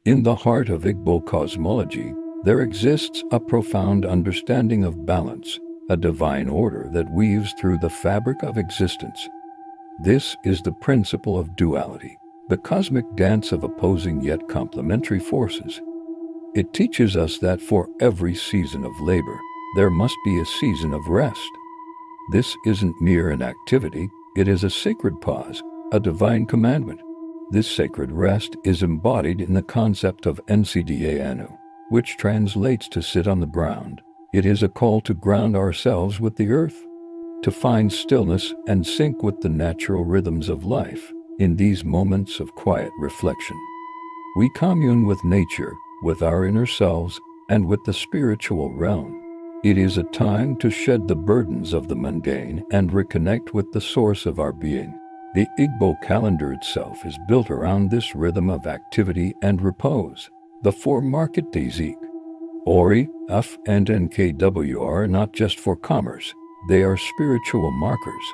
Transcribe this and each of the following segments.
In the heart of Igbo cosmology, there exists a profound understanding of balance, a divine order that weaves through the fabric of existence. This is the principle of duality, the cosmic dance of opposing yet complementary forces. It teaches us that for every season of labor, there must be a season of rest. This isn't mere inactivity, it is a sacred pause, a divine commandment. This sacred rest is embodied in the concept of ncdanu, which translates to sit on the ground. It is a call to ground ourselves with the earth, to find stillness and sync with the natural rhythms of life. In these moments of quiet reflection, we commune with nature, with our inner selves, and with the spiritual realm. It is a time to shed the burdens of the mundane and reconnect with the source of our being. The Igbo calendar itself is built around this rhythm of activity and repose. The 4 market days Ik, Ori, F, and Nkw are not just for commerce, they are spiritual markers.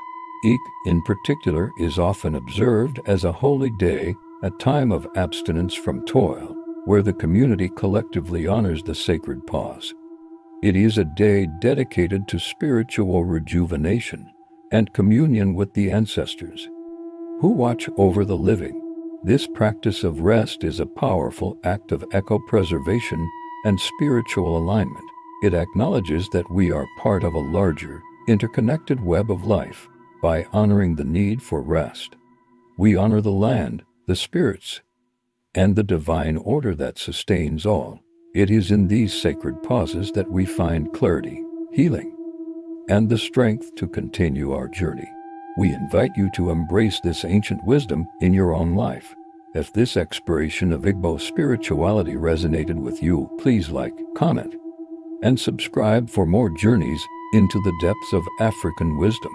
Ik, in particular, is often observed as a holy day, a time of abstinence from toil, where the community collectively honors the sacred pause. It is a day dedicated to spiritual rejuvenation and communion with the ancestors, who watch over the living. This practice of rest is a powerful act of eco-preservation and spiritual alignment. It acknowledges that we are part of a larger, interconnected web of life. By honoring the need for rest, we honor the land, the spirits, and the divine order that sustains all. It is in these sacred pauses that we find clarity, healing, and the strength to continue our journey. We invite you to embrace this ancient wisdom in your own life. If this exploration of Igbo spirituality resonated with you, please like, comment, and subscribe for more journeys into the depths of African wisdom.